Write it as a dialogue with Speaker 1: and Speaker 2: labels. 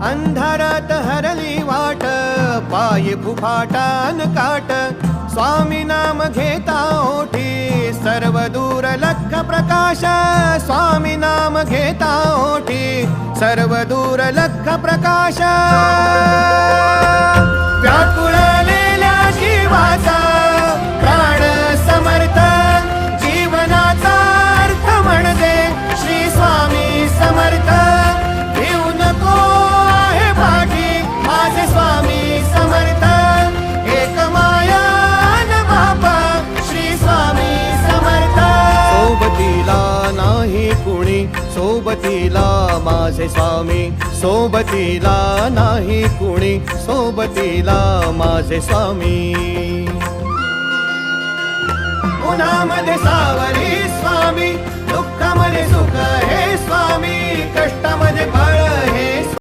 Speaker 1: अंधारात हरली वाट, पायी फुफाटान काट, स्वामी नाम घेता ओठी, सर्व दूर लख प्रकाश, स्वामी नाम घेता ओठी, सर्व दूर लख प्रकाश. व्याकुळलेल्या जीवाचा प्राण समर्थ, जीवनाचा अर्थ म्हणजे श्री स्वामी समर्थ. भिऊ नको आहे पाठी माझे स्वामी समर्थ, एक माया न बापा श्री स्वामी समर्थ. सोबतीला नाही कुणी, सोबतीला माझे स्वामी, सोबतीला नाही कुणी, सोबतीला माझे स्वामी. उन्हामध्ये सावली स्वामी, दुःखामध्ये सुख हे स्वामी, कष्टामध्ये बळ हे